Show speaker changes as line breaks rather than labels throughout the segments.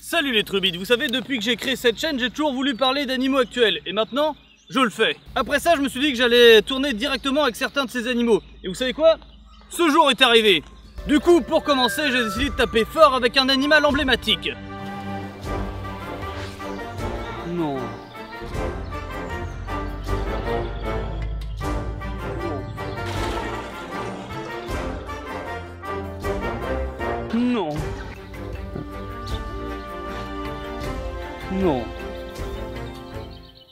Salut les trubites, vous savez, depuis que j'ai créé cette chaîne, j'ai toujours voulu parler d'animaux actuels, et maintenant, je le fais. Après ça, je me suis dit que j'allais tourner directement avec certains de ces animaux. Et vous savez quoi? Ce jour est arrivé. Du coup, pour commencer, j'ai décidé de taper fort avec un animal emblématique. Non. Non. Non.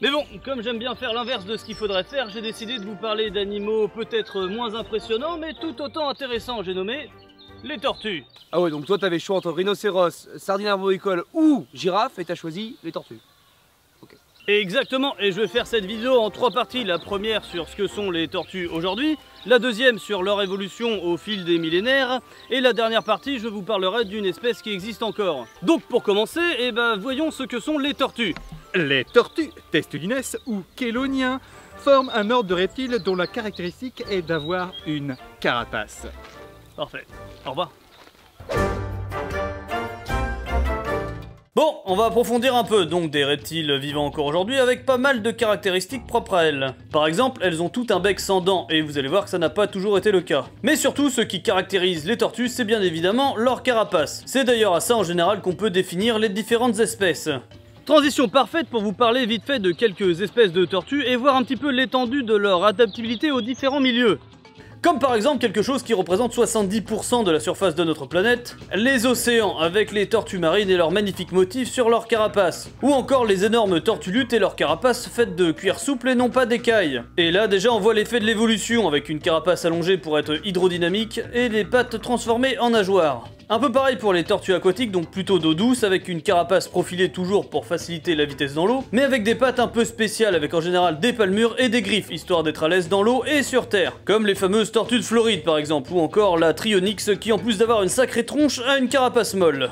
Mais bon, comme j'aime bien faire l'inverse de ce qu'il faudrait faire, j'ai décidé de vous parler d'animaux peut-être moins impressionnants, mais tout autant intéressants. J'ai nommé les tortues.
Ah ouais, donc toi t'avais le choix entre rhinocéros, sardine arboricole ou girafe et t'as choisi les tortues. Ok.
Exactement, et je vais faire cette vidéo en 3 parties. La première sur ce que sont les tortues aujourd'hui, la deuxième sur leur évolution au fil des millénaires, et la dernière partie, je vous parlerai d'une espèce qui existe encore. Donc pour commencer, voyons ce que sont les tortues.
Les tortues, testudines ou chéloniens, forment un ordre de reptiles dont la caractéristique est d'avoir une carapace.
Parfait, au revoir. Bon, on va approfondir un peu, donc des reptiles vivant encore aujourd'hui avec pas mal de caractéristiques propres à elles. Par exemple, elles ont tout un bec sans dents, et vous allez voir que ça n'a pas toujours été le cas. Mais surtout, ce qui caractérise les tortues, c'est bien évidemment leur carapace. C'est d'ailleurs à ça en général qu'on peut définir les différentes espèces. Transition parfaite pour vous parler vite fait de quelques espèces de tortues et voir un petit peu l'étendue de leur adaptabilité aux différents milieux. Comme par exemple quelque chose qui représente 70% de la surface de notre planète, les océans avec les tortues marines et leurs magnifiques motifs sur leur carapace. Ou encore les énormes tortues luttes et leurs carapaces faites de cuir souple et non pas d'écailles. Et là déjà on voit l'effet de l'évolution avec une carapace allongée pour être hydrodynamique et les pattes transformées en nageoires. Un peu pareil pour les tortues aquatiques, donc plutôt d'eau douce, avec une carapace profilée toujours pour faciliter la vitesse dans l'eau, mais avec des pattes un peu spéciales, avec en général des palmures et des griffes, histoire d'être à l'aise dans l'eau et sur terre, comme les fameuses tortues de Floride par exemple, ou encore la Trionyx qui en plus d'avoir une sacrée tronche a une carapace molle.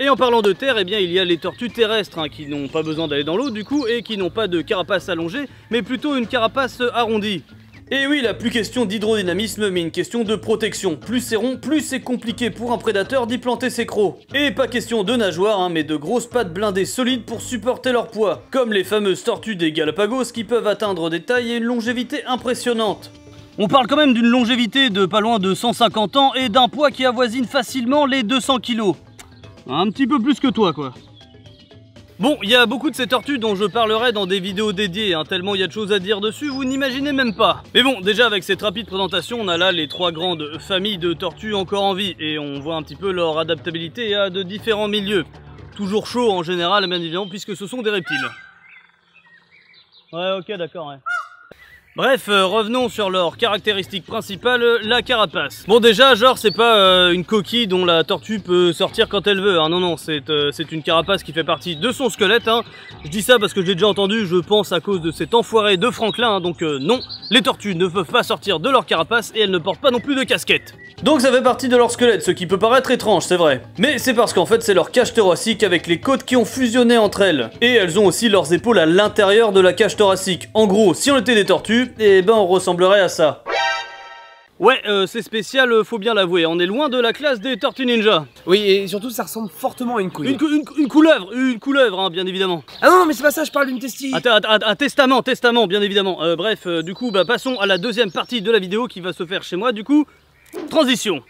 Et en parlant de terre, il y a les tortues terrestres, qui n'ont pas besoin d'aller dans l'eau du coup, et qui n'ont pas de carapace allongée, mais plutôt une carapace arrondie. Et oui, là, plus question d'hydrodynamisme, mais une question de protection. Plus c'est rond, plus c'est compliqué pour un prédateur d'y planter ses crocs. Et pas question de nageoires, mais de grosses pattes blindées solides pour supporter leur poids. Comme les fameuses tortues des Galapagos qui peuvent atteindre des tailles et une longévité impressionnante. On parle quand même d'une longévité de pas loin de 150 ans et d'un poids qui avoisine facilement les 200 kg. Un petit peu plus que toi, quoi. Bon, il y a beaucoup de ces tortues dont je parlerai dans des vidéos dédiées, tellement il y a de choses à dire dessus, vous n'imaginez même pas. Mais bon, déjà avec cette rapide présentation, on a là les 3 grandes familles de tortues encore en vie, et on voit un petit peu leur adaptabilité à de différents milieux. Toujours chaud en général, bien évidemment, puisque ce sont des reptiles. Ouais, ok, d'accord, ouais. Bref, revenons sur leur caractéristique principale, la carapace. Bon déjà, genre c'est pas une coquille dont la tortue peut sortir quand elle veut, non non, c'est une carapace qui fait partie de son squelette. Je dis ça parce que je l'ai déjà entendu, je pense à cause de cet enfoiré de Franklin, donc non, les tortues ne peuvent pas sortir de leur carapace et elles ne portent pas non plus de casquette. Donc ça fait partie de leur squelette, ce qui peut paraître étrange, c'est vrai. Mais c'est parce qu'en fait c'est leur cage thoracique avec les côtes qui ont fusionné entre elles. Et elles ont aussi leurs épaules à l'intérieur de la cage thoracique. En gros, si on était des tortues, on ressemblerait à ça. Ouais, c'est spécial, faut bien l'avouer, on est loin de la classe des Tortues Ninja.
Oui, et surtout ça ressemble fortement à une couille.
Une couleuvre, bien évidemment.
Ah non, mais c'est pas ça, je parle d'une testie.
Un testament, bien évidemment. Bref, du coup, passons à la deuxième partie de la vidéo qui va se faire chez moi, du coup, transition.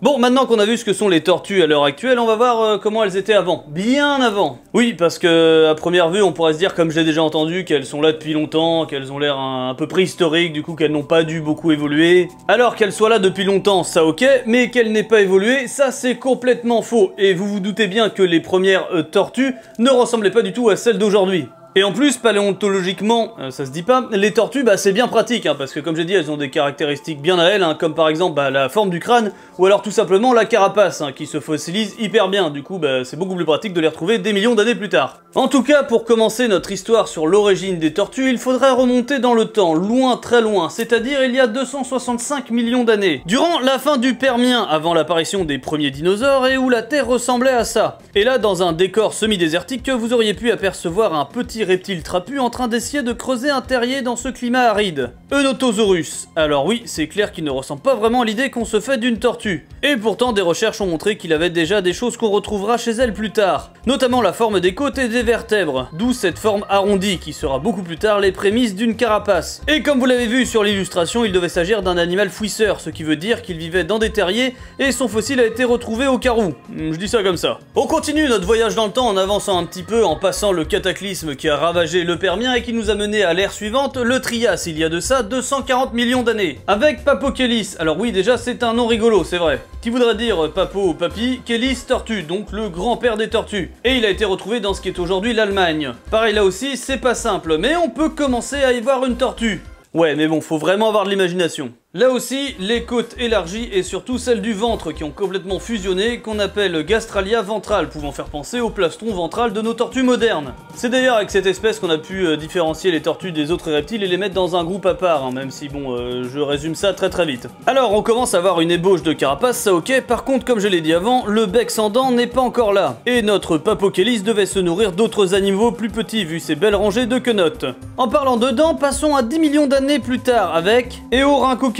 Bon, maintenant qu'on a vu ce que sont les tortues à l'heure actuelle, on va voir comment elles étaient avant. Bien avant. Oui, parce que à première vue, on pourrait se dire, comme j'ai déjà entendu, qu'elles sont là depuis longtemps, qu'elles ont l'air un peu préhistoriques, du coup qu'elles n'ont pas dû beaucoup évoluer. Alors qu'elles soient là depuis longtemps, ça ok, mais qu'elles n'aient pas évolué, ça c'est complètement faux. Et vous vous doutez bien que les premières tortues ne ressemblaient pas du tout à celles d'aujourd'hui. Et en plus, paléontologiquement, ça se dit pas, les tortues, c'est bien pratique, parce que comme j'ai dit, elles ont des caractéristiques bien à elles, comme par exemple la forme du crâne, ou alors tout simplement la carapace, qui se fossilise hyper bien, du coup c'est beaucoup plus pratique de les retrouver des millions d'années plus tard. En tout cas, pour commencer notre histoire sur l'origine des tortues, il faudrait remonter dans le temps, loin, très loin, c'est-à-dire il y a 265 millions d'années, durant la fin du Permien, avant l'apparition des premiers dinosaures, et où la Terre ressemblait à ça. Et là, dans un décor semi-désertique, vous auriez pu apercevoir un petit petit reptile trapu en train d'essayer de creuser un terrier dans ce climat aride. Eunotosaurus. Alors oui, c'est clair qu'il ne ressemble pas vraiment à l'idée qu'on se fait d'une tortue. Et pourtant, des recherches ont montré qu'il avait déjà des choses qu'on retrouvera chez elle plus tard, notamment la forme des côtes et des vertèbres, d'où cette forme arrondie qui sera beaucoup plus tard les prémices d'une carapace. Et comme vous l'avez vu sur l'illustration, il devait s'agir d'un animal fouisseur, ce qui veut dire qu'il vivait dans des terriers et son fossile a été retrouvé au Karoo. Je dis ça comme ça. On continue notre voyage dans le temps en avançant un petit peu, en passant le cataclysme qui a ravagé le Permien et qui nous a mené à l'ère suivante, le Trias, il y a de ça 240 millions d'années, avec Papokhélis. Alors oui, déjà c'est un nom rigolo, c'est vrai, qui voudrait dire Papo ou Papy, Kélis tortue, donc le grand-père des tortues. Et il a été retrouvé dans ce qui est aujourd'hui l'Allemagne. Pareil là aussi, c'est pas simple, mais on peut commencer à y voir une tortue. Ouais, mais bon, faut vraiment avoir de l'imagination. Là aussi, les côtes élargies et surtout celles du ventre qui ont complètement fusionné, qu'on appelle gastralia ventrale, pouvant faire penser au plastron ventral de nos tortues modernes. C'est d'ailleurs avec cette espèce qu'on a pu différencier les tortues des autres reptiles et les mettre dans un groupe à part, hein, même si bon, je résume ça très vite. Alors, on commence à avoir une ébauche de carapace, ça ok, par contre, comme je l'ai dit avant, le bec sans dents n'est pas encore là. Et notre Papokhélis devait se nourrir d'autres animaux plus petits, vu ses belles rangées de quenottes. En parlant de dents, passons à 10 millions d'années plus tard avec Eorhynchokhélis.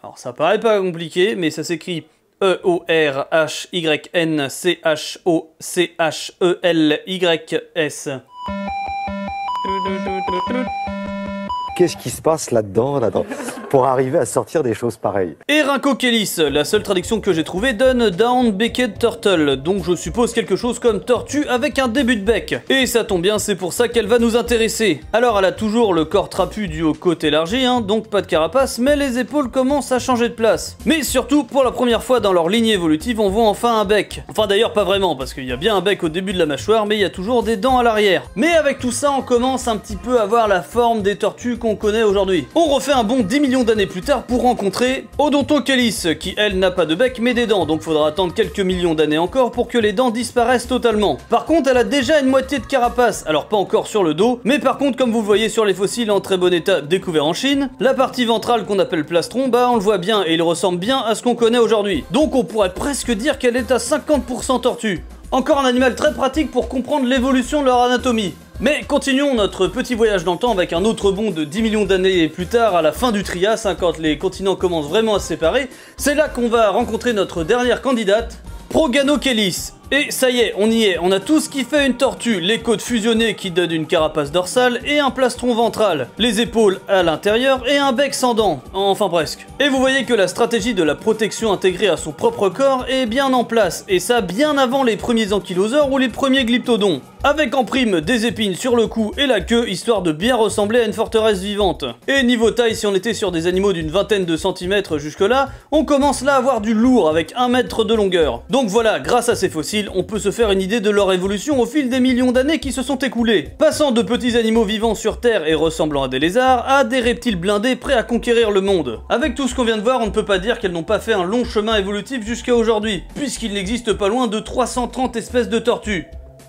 Alors ça paraît pas compliqué, mais ça s'écrit E-O-R-H-Y-N-C-H-O-C-H-E-L-Y-S.
Qu'est-ce qui se passe là-dedans, pour arriver à sortir des choses pareilles?
Eorhynchokhélis, la seule traduction que j'ai trouvée donne Down-Beaked Turtle, donc je suppose quelque chose comme tortue avec un début de bec. Et ça tombe bien, c'est pour ça qu'elle va nous intéresser. Alors elle a toujours le corps trapu dû aux côtes élargies, hein, donc pas de carapace, mais les épaules commencent à changer de place. Mais surtout, pour la première fois dans leur lignée évolutive, on voit enfin un bec. Enfin d'ailleurs pas vraiment, parce qu'il y a bien un bec au début de la mâchoire, mais il y a toujours des dents à l'arrière. Mais avec tout ça, on commence un petit peu à voir la forme des tortues qu'on connaît aujourd'hui. On refait un bond 10 millions d'années plus tard pour rencontrer Odontochélis, qui elle n'a pas de bec mais des dents, donc faudra attendre quelques millions d'années encore pour que les dents disparaissent totalement. Par contre, elle a déjà une moitié de carapace, alors pas encore sur le dos, mais par contre, comme vous le voyez sur les fossiles en très bon état découverts en Chine, la partie ventrale qu'on appelle plastron, bah on le voit bien et il ressemble bien à ce qu'on connaît aujourd'hui. Donc on pourrait presque dire qu'elle est à 50% tortue. Encore un animal très pratique pour comprendre l'évolution de leur anatomie. Mais continuons notre petit voyage dans le temps avec un autre bond de 10 millions d'années plus tard, à la fin du Trias, hein, quand les continents commencent vraiment à se séparer. C'est là qu'on va rencontrer notre dernière candidate, Proganochélis. Et ça y est, on a tout ce qui fait une tortue, les côtes fusionnées qui donnent une carapace dorsale et un plastron ventral, les épaules à l'intérieur et un bec sans dents, enfin presque. Et vous voyez que la stratégie de la protection intégrée à son propre corps est bien en place, et ça bien avant les premiers ankylosaures ou les premiers glyptodons. Avec en prime des épines sur le cou et la queue, histoire de bien ressembler à une forteresse vivante. Et niveau taille, si on était sur des animaux d'une vingtaine de centimètres jusque là, on commence là à avoir du lourd avec 1 mètre de longueur. Donc voilà, grâce à ces fossiles, on peut se faire une idée de leur évolution au fil des millions d'années qui se sont écoulées. Passant de petits animaux vivants sur Terre et ressemblant à des lézards, à des reptiles blindés prêts à conquérir le monde. Avec tout ce qu'on vient de voir, on ne peut pas dire qu'elles n'ont pas fait un long chemin évolutif jusqu'à aujourd'hui, puisqu'il n'existe pas loin de 330 espèces de tortues.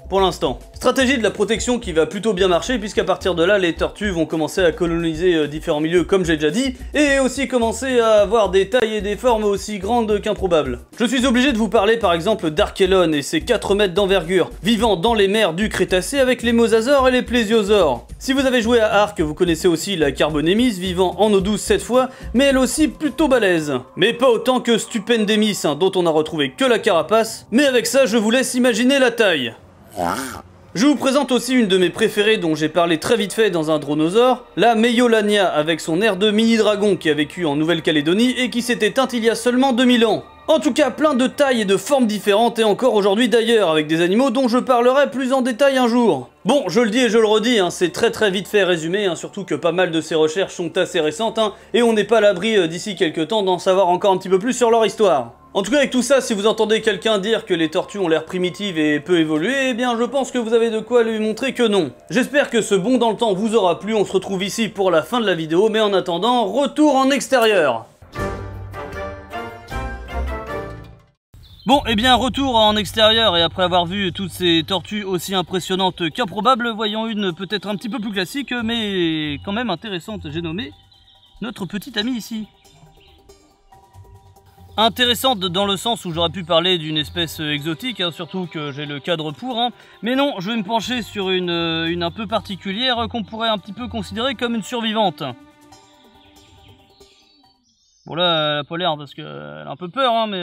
Pour l'instant. Stratégie de la protection qui va plutôt bien marcher, puisqu'à partir de là, les tortues vont commencer à coloniser différents milieux, comme j'ai déjà dit, et aussi commencer à avoir des tailles et des formes aussi grandes qu'improbables. Je suis obligé de vous parler par exemple d'Archelon et ses 4 mètres d'envergure, vivant dans les mers du Crétacé avec les mosasaures et les plésiosaures. Si vous avez joué à Ark, vous connaissez aussi la Carbonémis, vivant en eau douce cette fois, mais elle aussi plutôt balèze. Mais pas autant que Stupendémis, hein, dont on a retrouvé que la carapace, mais avec ça, je vous laisse imaginer la taille. Je vous présente aussi une de mes préférées dont j'ai parlé très vite fait dans un dronosaure, la Meiolania avec son air de mini-dragon qui a vécu en Nouvelle-Calédonie et qui s'est éteinte il y a seulement 2000 ans. En tout cas, plein de tailles et de formes différentes et encore aujourd'hui d'ailleurs, avec des animaux dont je parlerai plus en détail un jour. Bon, je le dis et je le redis, hein, c'est très vite fait résumé, hein, surtout que pas mal de ces recherches sont assez récentes, hein, et on n'est pas à l'abri d'ici quelques temps d'en savoir encore un petit peu plus sur leur histoire. En tout cas, avec tout ça, si vous entendez quelqu'un dire que les tortues ont l'air primitives et peu évoluées, eh bien je pense que vous avez de quoi lui montrer que non. J'espère que ce bond dans le temps vous aura plu, on se retrouve ici pour la fin de la vidéo, mais en attendant, retour en extérieur. Bon, eh bien, retour en extérieur, et après avoir vu toutes ces tortues aussi impressionnantes qu'improbables, voyons une peut-être un petit peu plus classique, mais quand même intéressante, j'ai nommé notre petite amie ici. Intéressante dans le sens où j'aurais pu parler d'une espèce exotique, hein, surtout que j'ai le cadre pour, hein. Mais non, je vais me pencher sur une un peu particulière qu'on pourrait un petit peu considérer comme une survivante. Bon là, elle a pas l'air parce qu'elle a un peu peur, hein, mais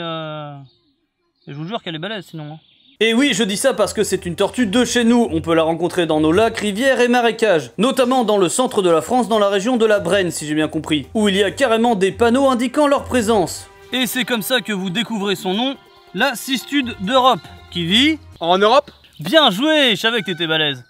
je vous jure qu'elle est balèze sinon. Hein. Et oui, je dis ça parce que c'est une tortue de chez nous, on peut la rencontrer dans nos lacs, rivières et marécages, notamment dans le centre de la France, dans la région de la Brenne si j'ai bien compris, où il y a carrément des panneaux indiquant leur présence. Et c'est comme ça que vous découvrez son nom, la cistude d'Europe, qui vit...
En Europe?
Bien joué, je savais que t'étais balèze.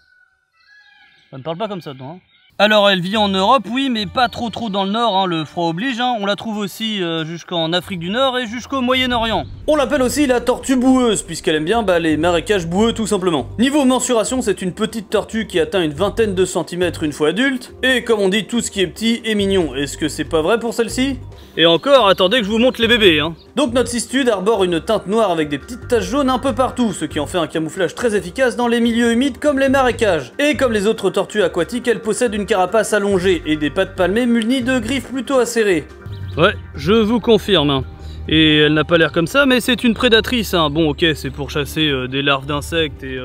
Ça ne parle pas comme ça, toi. Hein. Alors, elle vit en Europe, oui, mais pas trop dans le nord, hein, le froid oblige. Hein. On la trouve aussi jusqu'en Afrique du Nord et jusqu'au Moyen-Orient. On l'appelle aussi la tortue boueuse, puisqu'elle aime bien les marécages boueux, tout simplement. Niveau mensuration, c'est une petite tortue qui atteint une vingtaine de centimètres une fois adulte. Et comme on dit, tout ce qui est petit est mignon. Est-ce que c'est pas vrai pour celle-ci? Et encore, attendez que je vous montre les bébés, hein. Donc notre cistude arbore une teinte noire avec des petites taches jaunes un peu partout, ce qui en fait un camouflage très efficace dans les milieux humides comme les marécages. Et comme les autres tortues aquatiques, elle possède une carapace allongée et des pattes palmées munies de griffes plutôt acérées. Ouais, je vous confirme. Hein. Et elle n'a pas l'air comme ça, mais c'est une prédatrice. Hein. Bon, ok, c'est pour chasser des larves d'insectes et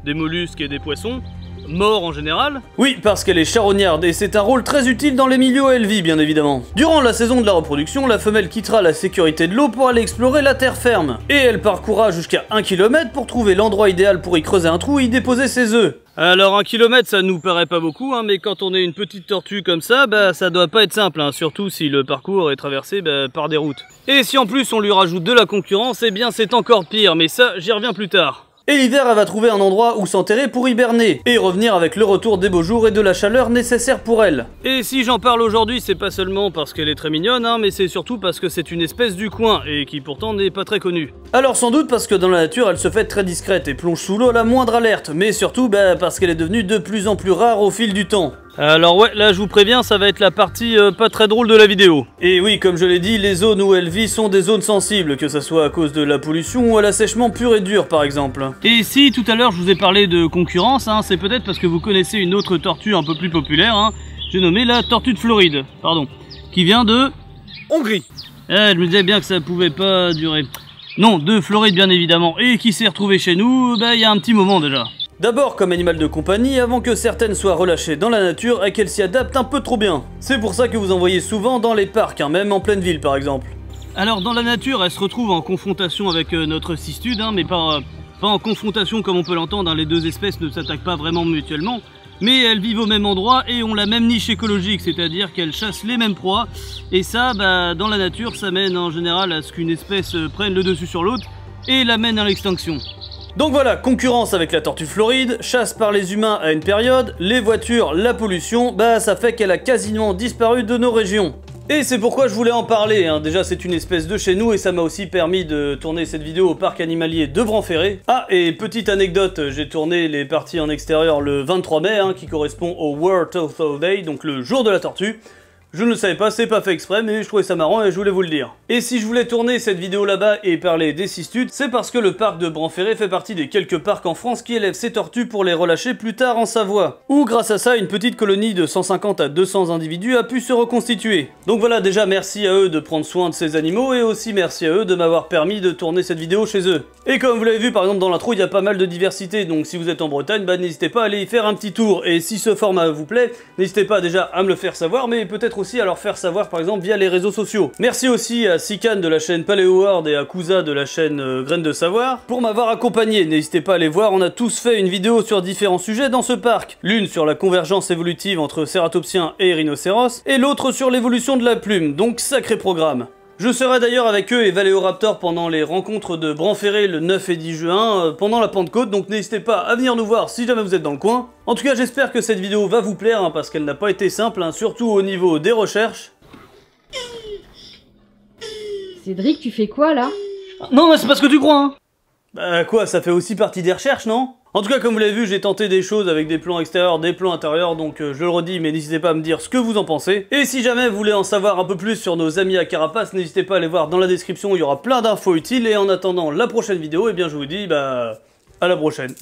des mollusques et des poissons. Morts en général. Oui, parce qu'elle est charognarde et c'est un rôle très utile dans les milieux où elle vit, bien évidemment. Durant la saison de la reproduction, la femelle quittera la sécurité de l'eau pour aller explorer la terre ferme. Et elle parcourra jusqu'à 1 km pour trouver l'endroit idéal pour y creuser un trou et y déposer ses œufs. Alors 1 km ça nous paraît pas beaucoup, hein, mais quand on est une petite tortue comme ça, ça doit pas être simple, hein, surtout si le parcours est traversé par des routes. Et si en plus on lui rajoute de la concurrence, eh bien c'est encore pire, mais ça j'y reviens plus tard. Et l'hiver, elle va trouver un endroit où s'enterrer pour hiberner, et revenir avec le retour des beaux jours et de la chaleur nécessaire pour elle. Et si j'en parle aujourd'hui, c'est pas seulement parce qu'elle est très mignonne, hein, mais c'est surtout parce que c'est une espèce du coin, et qui pourtant n'est pas très connue. Alors sans doute parce que dans la nature, elle se fait très discrète et plonge sous l'eau à la moindre alerte, mais surtout parce qu'elle est devenue de plus en plus rare au fil du temps. Alors ouais, là je vous préviens, ça va être la partie pas très drôle de la vidéo. Et oui, comme je l'ai dit, les zones où elle vit sont des zones sensibles, que ça soit à cause de la pollution ou à l'assèchement pur et dur par exemple. Et si tout à l'heure je vous ai parlé de concurrence, hein, c'est peut-être parce que vous connaissez une autre tortue un peu plus populaire, hein, j'ai nommé la tortue de Floride, pardon, qui vient de...
Hongrie.
Je me disais bien que ça pouvait pas durer. Non, de Floride bien évidemment, et qui s'est retrouvée chez nous, il y a un petit moment déjà. D'abord comme animal de compagnie avant que certaines soient relâchées dans la nature et qu'elles s'y adaptent un peu trop bien. C'est pour ça que vous en voyez souvent dans les parcs, hein, même en pleine ville par exemple. Alors dans la nature, elle se retrouve en confrontation avec notre cistude, hein, mais pas en confrontation comme on peut l'entendre, hein, les deux espèces ne s'attaquent pas vraiment mutuellement. Mais elles vivent au même endroit et ont la même niche écologique, c'est-à-dire qu'elles chassent les mêmes proies. Et ça, dans la nature, ça mène en général à ce qu'une espèce prenne le dessus sur l'autre et la mène à l'extinction. Donc voilà, concurrence avec la tortue Floride, chasse par les humains à une période, les voitures, la pollution, ça fait qu'elle a quasiment disparu de nos régions. Et c'est pourquoi je voulais en parler, hein. Déjà c'est une espèce de chez nous et ça m'a aussi permis de tourner cette vidéo au parc animalier de Branferré. Ah, et petite anecdote, j'ai tourné les parties en extérieur le 23 mai, hein, qui correspond au World Turtle Day, donc le jour de la tortue. Je ne le savais pas, c'est pas fait exprès, mais je trouvais ça marrant et je voulais vous le dire. Et si je voulais tourner cette vidéo là-bas et parler des cistudes, c'est parce que le parc de Branferré fait partie des quelques parcs en France qui élèvent ces tortues pour les relâcher plus tard en Savoie. Où grâce à ça, une petite colonie de 150 à 200 individus a pu se reconstituer. Donc voilà, déjà merci à eux de prendre soin de ces animaux et aussi merci à eux de m'avoir permis de tourner cette vidéo chez eux. Et comme vous l'avez vu par exemple dans l'intro, il y a pas mal de diversité, donc si vous êtes en Bretagne, n'hésitez pas à aller y faire un petit tour. Et si ce format vous plaît, n'hésitez pas déjà à me le faire savoir, mais peut-être aussi à leur faire savoir par exemple via les réseaux sociaux. Merci aussi à Sican de la chaîne Paléo World et à Kusa de la chaîne Graines de Savoir pour m'avoir accompagné. N'hésitez pas à les voir, on a tous fait une vidéo sur différents sujets dans ce parc. L'une sur la convergence évolutive entre cératopsiens et rhinocéros, et l'autre sur l'évolution de la plume, donc sacré programme. Je serai d'ailleurs avec eux et Valéoraptor pendant les rencontres de Branferré le 9 et 10 juin, pendant la Pentecôte, donc n'hésitez pas à venir nous voir si jamais vous êtes dans le coin. En tout cas, j'espère que cette vidéo va vous plaire, hein, parce qu'elle n'a pas été simple, hein, surtout au niveau des recherches.
Cédric, tu fais quoi là?
Non, mais c'est pas ce que tu crois, hein. Bah quoi, ça fait aussi partie des recherches, non? En tout cas, comme vous l'avez vu, j'ai tenté des choses avec des plans extérieurs, des plans intérieurs, donc je le redis, mais n'hésitez pas à me dire ce que vous en pensez. Et si jamais vous voulez en savoir un peu plus sur nos amis à carapace, n'hésitez pas à aller voir dans la description, il y aura plein d'infos utiles. Et en attendant la prochaine vidéo, eh bien je vous dis, à la prochaine.